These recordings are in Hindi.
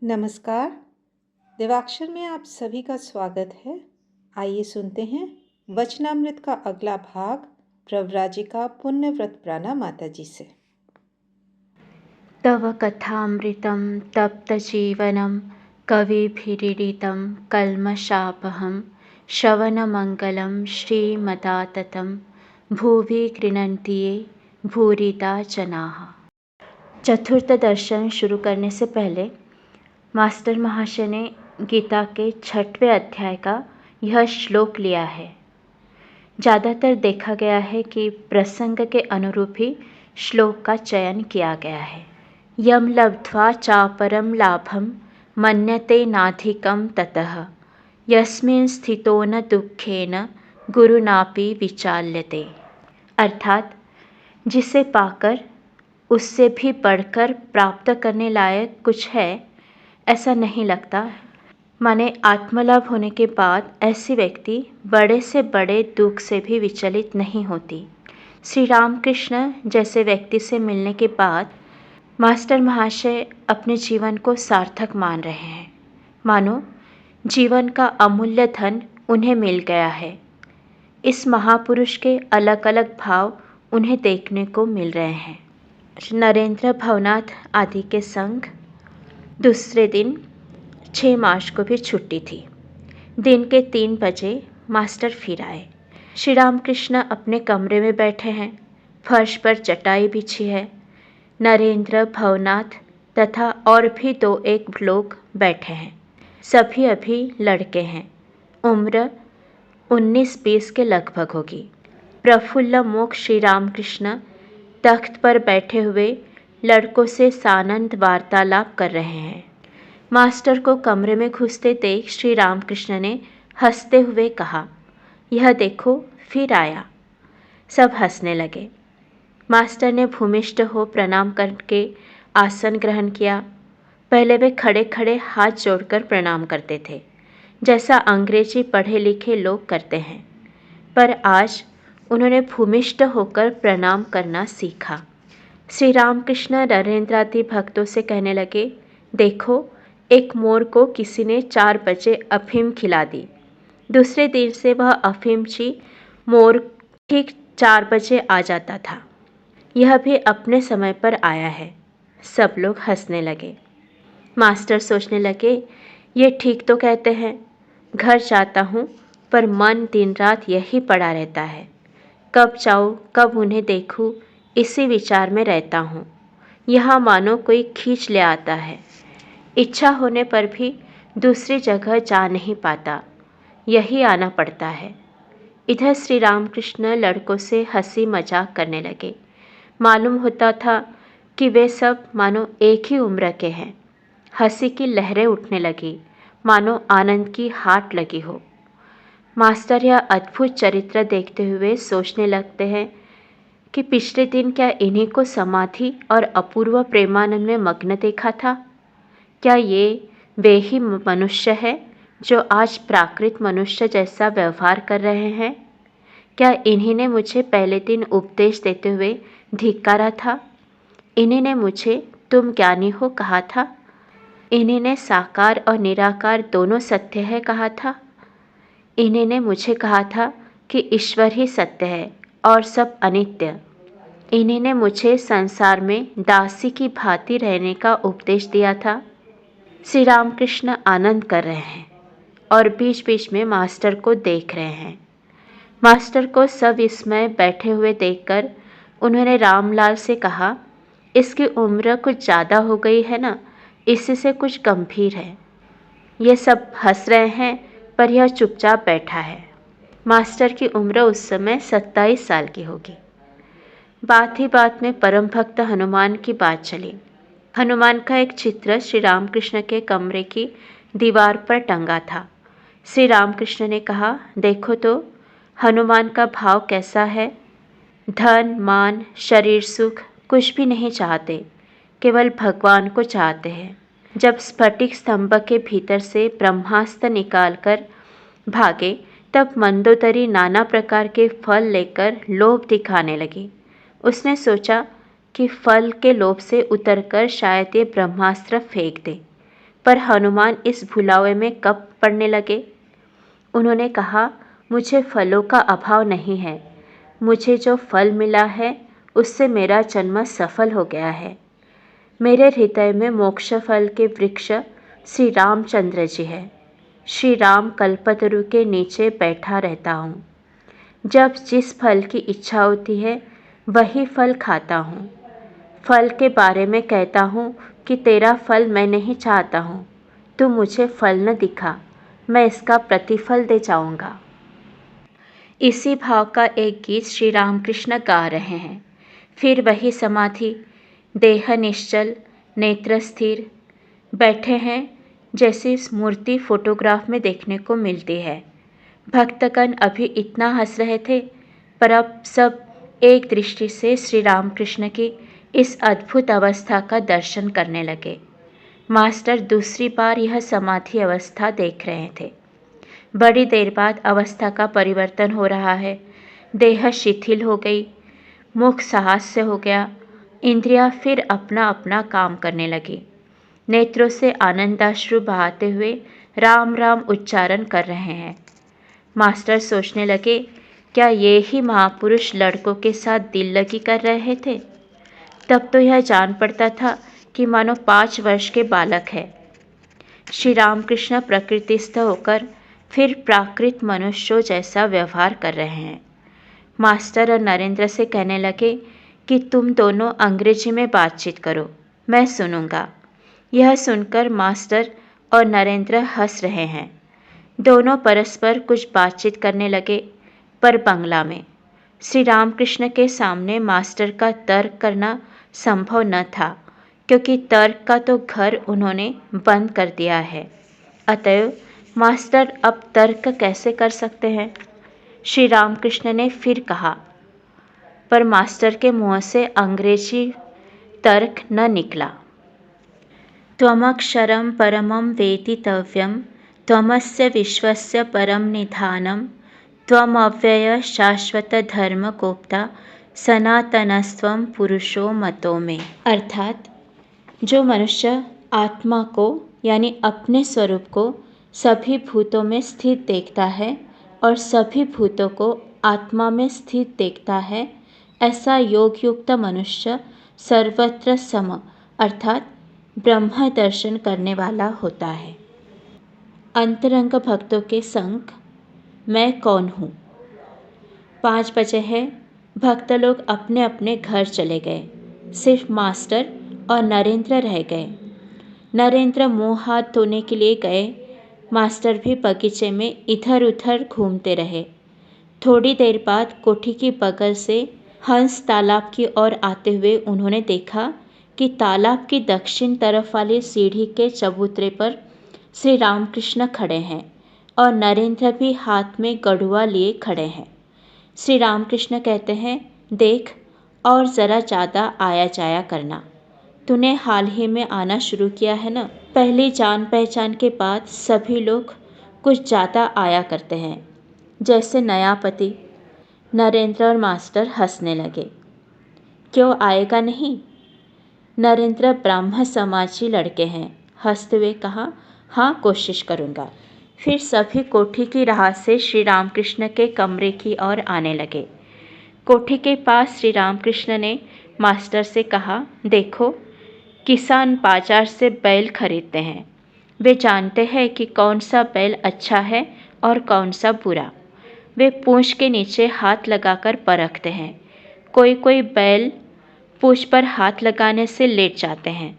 नमस्कार। दिवाक्षर में आप सभी का स्वागत है। आइए सुनते हैं वचनामृत का अगला भाग प्रव्राजिका पुण्यव्रत प्राणा माता जी से। तव कथामृतं तप्तजीवनं कविभिरीडितं कल्मषापहं श्रवणमङ्गलं श्रीमदाततं भुवि गृह्णन्ति ये भूरिदा जनाः। चतुर्थ दर्शन शुरू करने से पहले मास्टर महाशय ने गीता के 6वें अध्याय का यह श्लोक लिया है। ज़्यादातर देखा गया है कि प्रसंग के अनुरूप ही श्लोक का चयन किया गया है। यम लब्ध्वा चापरम लाभम मन्यते नाधिकम ततः यस्मिन् स्थितो न दुःखेन गुरुनापि विचाल्यते। अर्थात जिसे पाकर उससे भी बढ़कर प्राप्त करने लायक कुछ है ऐसा नहीं लगता। माने आत्मलाभ होने के बाद ऐसी व्यक्ति बड़े से बड़े दुख से भी विचलित नहीं होती। श्री रामकृष्ण जैसे व्यक्ति से मिलने के बाद मास्टर महाशय अपने जीवन को सार्थक मान रहे हैं। मानो जीवन का अमूल्य धन उन्हें मिल गया है। इस महापुरुष के अलग अलग भाव उन्हें देखने को मिल रहे हैं। नरेंद्र भवनाथ आदि के संग दूसरे दिन 6 मार्च को भी छुट्टी थी। दिन के 3 बजे मास्टर फिर आए। श्री रामकृष्ण अपने कमरे में बैठे हैं। फर्श पर चटाई बिछी है। नरेंद्र भवनाथ तथा और भी 2-1 लोग बैठे हैं। सभी अभी लड़के हैं। उम्र 19-20 के लगभग होगी। प्रफुल्ल मुख श्री रामकृष्ण तख्त पर बैठे हुए लड़कों से सानंद वार्तालाप कर रहे हैं। मास्टर को कमरे में घुसते देख श्री रामकृष्ण ने हंसते हुए कहा, यह देखो फिर आया। सब हंसने लगे। मास्टर ने भूमिष्ठ हो प्रणाम करके आसन ग्रहण किया। पहले वे खड़े खड़े हाथ जोड़कर प्रणाम करते थे, जैसा अंग्रेजी पढ़े लिखे लोग करते हैं, पर आज उन्होंने भूमिष्ठ होकर प्रणाम करना सीखा। श्री रामकृष्ण नरेंद्रादि भक्तों से कहने लगे, देखो एक मोर को किसी ने 4 बजे अफीम खिला दी। दूसरे दिन से वह अफीमची मोर ठीक 4 बजे आ जाता था। यह भी अपने समय पर आया है। सब लोग हंसने लगे। मास्टर सोचने लगे, ये ठीक तो कहते हैं। घर जाता हूँ पर मन दिन रात यही पड़ा रहता है। कब जाऊँ, कब उन्हें देखूँ, इसी विचार में रहता हूँ। यहाँ मानो कोई खींच ले आता है। इच्छा होने पर भी दूसरी जगह जा नहीं पाता, यही आना पड़ता है। इधर श्री रामकृष्ण लड़कों से हंसी मजाक करने लगे। मालूम होता था कि वे सब मानो एक ही उम्र के हैं। हंसी की लहरें उठने लगी, मानो आनंद की हाट लगी हो। मास्टर यह अद्भुत चरित्र देखते हुए सोचने लगते हैं कि पिछले दिन क्या इन्हीं को समाधि और अपूर्व प्रेमानंद में मग्न देखा था। क्या ये वे ही मनुष्य हैं जो आज प्राकृत मनुष्य जैसा व्यवहार कर रहे हैं? क्या इन्हीं ने मुझे पहले दिन उपदेश देते हुए धिक्कारा था? इन्हीं ने मुझे तुम ज्ञानी हो कहा था? इन्हीं ने साकार और निराकार दोनों सत्य है कहा था? इन्हीं ने मुझे कहा था कि ईश्वर ही सत्य है और सब अनित्य। इन्हीं ने मुझे संसार में दासी की भांति रहने का उपदेश दिया था। श्री रामकृष्ण आनंद कर रहे हैं और बीच बीच में मास्टर को देख रहे हैं। मास्टर को सब इसमें बैठे हुए देखकर उन्होंने रामलाल से कहा, इसकी उम्र कुछ ज़्यादा हो गई है ना, इसी से कुछ गंभीर है। ये सब हंस रहे हैं पर यह चुपचाप बैठा है। मास्टर की उम्र उस समय 27 साल की होगी। बात ही बात में परम भक्त हनुमान की बात चली। हनुमान का एक चित्र श्री रामकृष्ण के कमरे की दीवार पर टंगा था। श्री रामकृष्ण ने कहा, देखो तो हनुमान का भाव कैसा है। धन मान शरीर सुख कुछ भी नहीं चाहते, केवल भगवान को चाहते हैं। जब स्फटिक स्तंभ के भीतर से ब्रह्मास्त्र निकालकर भागे तब मंदोदरी नाना प्रकार के फल लेकर लोभ दिखाने लगी। उसने सोचा कि फल के लोभ से उतरकर शायद ये ब्रह्मास्त्र फेंक दे, पर हनुमान इस भुलावे में कब पड़ने लगे। उन्होंने कहा, मुझे फलों का अभाव नहीं है, मुझे जो फल मिला है उससे मेरा जन्म सफल हो गया है। मेरे हृदय में मोक्ष फल के वृक्ष श्री रामचंद्र जी है। श्री राम कल्पतरु के नीचे बैठा रहता हूँ। जब जिस फल की इच्छा होती है वही फल खाता हूँ। फल के बारे में कहता हूँ कि तेरा फल मैं नहीं चाहता हूँ, तू मुझे फल न दिखा, मैं इसका प्रतिफल दे जाऊँगा। इसी भाव का एक गीत श्री रामकृष्ण गा रहे हैं। फिर वही समाधि, देह निश्चल, नेत्र स्थिर, बैठे हैं जैसी मूर्ति फोटोग्राफ में देखने को मिलती है। भक्तगण अभी इतना हंस रहे थे, पर अब सब एक दृष्टि से श्री रामकृष्ण की इस अद्भुत अवस्था का दर्शन करने लगे। मास्टर दूसरी बार यह समाधि अवस्था देख रहे थे। बड़ी देर बाद अवस्था का परिवर्तन हो रहा है। देह शिथिल हो गई, मुख साहस्य हो गया, इंद्रियां फिर अपना अपना काम करने लगी। नेत्रों से आनंदाश्रु बहाते हुए राम राम उच्चारण कर रहे हैं। मास्टर सोचने लगे, क्या ये ही महापुरुष लड़कों के साथ दिल लगी कर रहे थे? तब तो यह जान पड़ता था कि मानो 5 वर्ष के बालक है। श्री रामकृष्ण प्रकृतिस्थ होकर फिर प्राकृत मनुष्यों जैसा व्यवहार कर रहे हैं। मास्टर और नरेंद्र से कहने लगे कि तुम दोनों अंग्रेजी में बातचीत करो, मैं सुनूंगा। यह सुनकर मास्टर और नरेंद्र हंस रहे हैं। दोनों परस्पर कुछ बातचीत करने लगे, पर बंगला में। श्री रामकृष्ण के सामने मास्टर का तर्क करना संभव न था, क्योंकि तर्क का तो घर उन्होंने बंद कर दिया है। अतएव मास्टर अब तर्क कैसे कर सकते हैं? श्री रामकृष्ण ने फिर कहा, पर मास्टर के मुंह से अंग्रेजी तर्क न निकला। त्वमक्षरं परमं वेदितव्यं, त्वमस्य विश्वस्य परम निधानम, त्वमव्यय शाश्वत धर्म गोप्ता, सनातनस्त्वं पुरुषो मतो में। अर्थात जो मनुष्य आत्मा को यानी अपने स्वरूप को सभी भूतों में स्थित देखता है और सभी भूतों को आत्मा में स्थित देखता है, ऐसा योग युक्त मनुष्य सर्वत्र सम अर्थात ब्रह्म दर्शन करने वाला होता है। अंतरंग भक्तों के संग मैं कौन हूँ? 5 बजे है। भक्त लोग अपने अपने घर चले गए। सिर्फ मास्टर और नरेंद्र रह गए। नरेंद्र मुँह हाथ धोने के लिए गए। मास्टर भी बगीचे में इधर उधर घूमते रहे। थोड़ी देर बाद कोठी की बगल से हंस तालाब की ओर आते हुए उन्होंने देखा कि तालाब की दक्षिण तरफ वाली सीढ़ी के चबूतरे पर श्री रामकृष्ण खड़े हैं और नरेंद्र भी हाथ में गढ़ुआ लिए खड़े हैं। श्री रामकृष्ण कहते हैं, देख और ज़रा ज़्यादा आया जाया करना। तूने हाल ही में आना शुरू किया है ना, पहली जान पहचान के बाद सभी लोग कुछ ज़्यादा आया करते हैं, जैसे नया पति। नरेंद्र और मास्टर हंसने लगे। क्यों आएगा नहीं? नरेंद्र ब्राह्मण समाजी लड़के हैं। हंसते हुए कहा, हाँ कोशिश करूँगा। फिर सभी कोठी की राह से श्री रामकृष्ण के कमरे की ओर आने लगे। कोठी के पास श्री रामकृष्ण ने मास्टर से कहा, देखो किसान बाजार से बैल खरीदते हैं। वे जानते हैं कि कौन सा बैल अच्छा है और कौन सा बुरा। वे पूंछ के नीचे हाथ लगाकर परखते हैं। कोई कोई बैल पूंछ पर हाथ लगाने से लेट जाते हैं।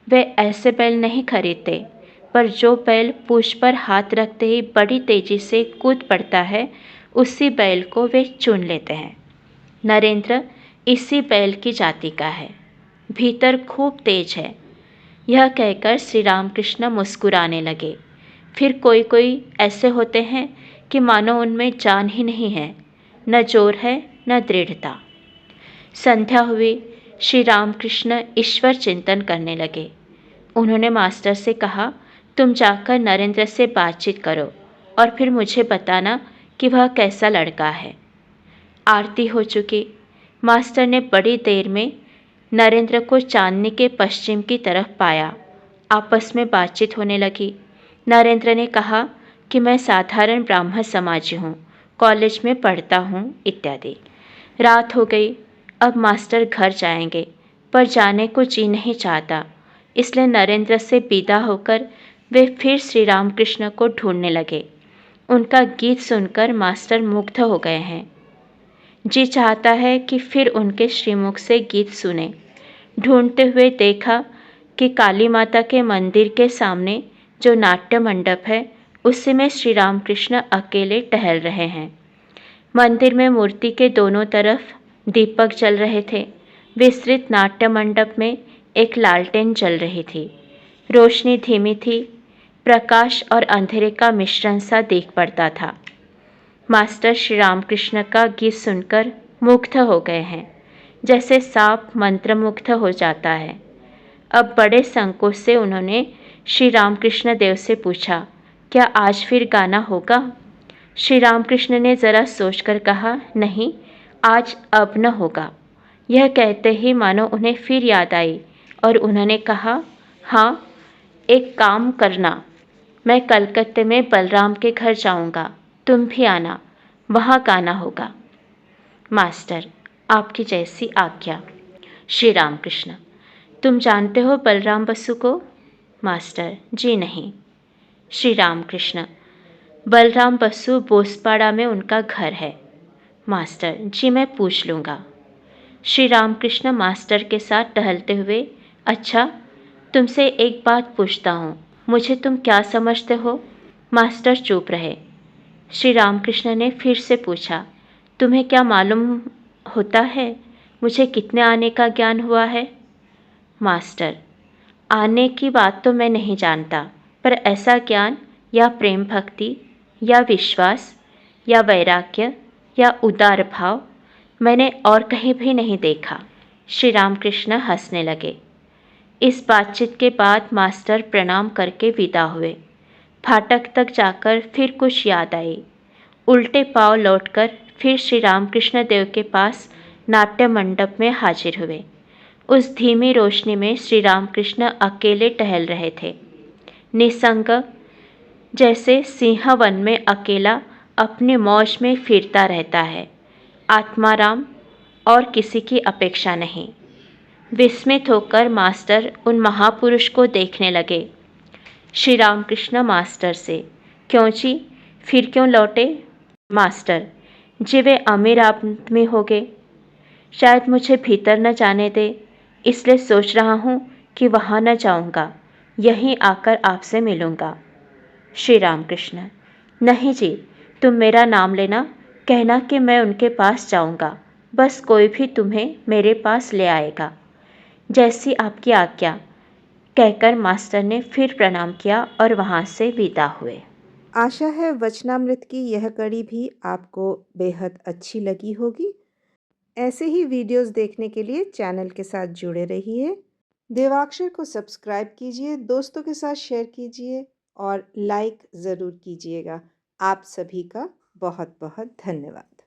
वे ऐसे बैल नहीं खरीदते, पर जो बैल पूंछ पर हाथ रखते ही बड़ी तेजी से कूद पड़ता है, उसी बैल को वे चुन लेते हैं। नरेंद्र इसी बैल की जाति का है, भीतर खूब तेज है। यह कहकर श्री रामकृष्ण मुस्कुराने लगे। फिर कोई कोई ऐसे होते हैं कि मानो उनमें जान ही नहीं है, न जोर है न दृढ़ता। संध्या हुई। श्री रामकृष्ण ईश्वर चिंतन करने लगे। उन्होंने मास्टर से कहा, तुम जाकर नरेंद्र से बातचीत करो और फिर मुझे बताना कि वह कैसा लड़का है। आरती हो चुकी। मास्टर ने बड़ी देर में नरेंद्र को चांदनी के पश्चिम की तरफ पाया। आपस में बातचीत होने लगी। नरेंद्र ने कहा कि मैं साधारण ब्राह्मण समाजी हूँ, कॉलेज में पढ़ता हूँ इत्यादि। रात हो गई। अब मास्टर घर जाएंगे, पर जाने को जी नहीं चाहता, इसलिए नरेंद्र से विदा होकर वे फिर श्री रामकृष्ण को ढूंढने लगे। उनका गीत सुनकर मास्टर मुग्ध हो गए हैं। जी चाहता है कि फिर उनके श्रीमुख से गीत सुने। ढूंढते हुए देखा कि काली माता के मंदिर के सामने जो नाट्य मंडप है, उसी में श्री रामकृष्ण अकेले टहल रहे हैं। मंदिर में मूर्ति के दोनों तरफ दीपक जल रहे थे। विस्तृत नाट्य मंडप में एक लालटेन जल रही थी। रोशनी धीमी थी, प्रकाश और अंधेरे का मिश्रण सा दिख पड़ता था। मास्टर श्री रामकृष्ण का गीत सुनकर मुग्ध हो गए हैं, जैसे सांप मंत्रमुग्ध हो जाता है। अब बड़े संकोच से उन्होंने श्री रामकृष्ण देव से पूछा, क्या आज फिर गाना होगा? श्री रामकृष्ण ने जरा सोचकर कहा, नहीं, आज अब न होगा। यह कहते ही मानो उन्हें फिर याद आई और उन्होंने कहा, हाँ, एक काम करना, मैं कलकत्ते में बलराम के घर जाऊंगा, तुम भी आना, वहाँ गाना होगा। मास्टर, आपकी जैसी आज्ञा। श्री रामकृष्ण, तुम जानते हो बलराम बसु को? मास्टर, जी नहीं। श्री रामकृष्ण, बलराम बसु बोसपाड़ा में उनका घर है। मास्टर, जी मैं पूछ लूँगा। श्री रामकृष्ण मास्टर के साथ टहलते हुए, अच्छा, तुमसे एक बात पूछता हूँ, मुझे तुम क्या समझते हो? मास्टर चुप रहे। श्री रामकृष्ण ने फिर से पूछा, तुम्हें क्या मालूम होता है मुझे कितने आने का ज्ञान हुआ है? मास्टर, आने की बात तो मैं नहीं जानता, पर ऐसा ज्ञान या प्रेम भक्ति या विश्वास या वैराग्य या उदार भाव मैंने और कहीं भी नहीं देखा। श्री रामकृष्ण हंसने लगे। इस बातचीत के बाद मास्टर प्रणाम करके विदा हुए। फाटक तक जाकर फिर कुछ याद आई। उल्टे पांव लौटकर फिर श्री रामकृष्ण देव के पास नाट्य मंडप में हाजिर हुए। उस धीमी रोशनी में श्री रामकृष्ण अकेले टहल रहे थे, निसंग, जैसे सिंह वन में अकेला अपनी मौज में फिरता रहता है, आत्माराम और किसी की अपेक्षा नहीं। विस्मित होकर मास्टर उन महापुरुष को देखने लगे। श्री रामकृष्ण मास्टर से, क्यों जी, फिर क्यों लौटे? मास्टर, जी वे अमीर आदमी हो गए, शायद मुझे भीतर न जाने दे, इसलिए सोच रहा हूँ कि वहाँ न जाऊँगा, यहीं आकर आपसे मिलूँगा। श्री रामकृष्ण, नहीं जी, तुम मेरा नाम लेना, कहना कि मैं उनके पास जाऊँगा, बस कोई भी तुम्हें मेरे पास ले आएगा। जैसी आपकी आज्ञा, कहकर मास्टर ने फिर प्रणाम किया और वहाँ से विदा हुए। आशा है वचनामृत की यह कड़ी भी आपको बेहद अच्छी लगी होगी। ऐसे ही वीडियोस देखने के लिए चैनल के साथ जुड़े रहिए। देवाक्षर को सब्सक्राइब कीजिए, दोस्तों के साथ शेयर कीजिए और लाइक ज़रूर कीजिएगा। आप सभी का बहुत बहुत धन्यवाद।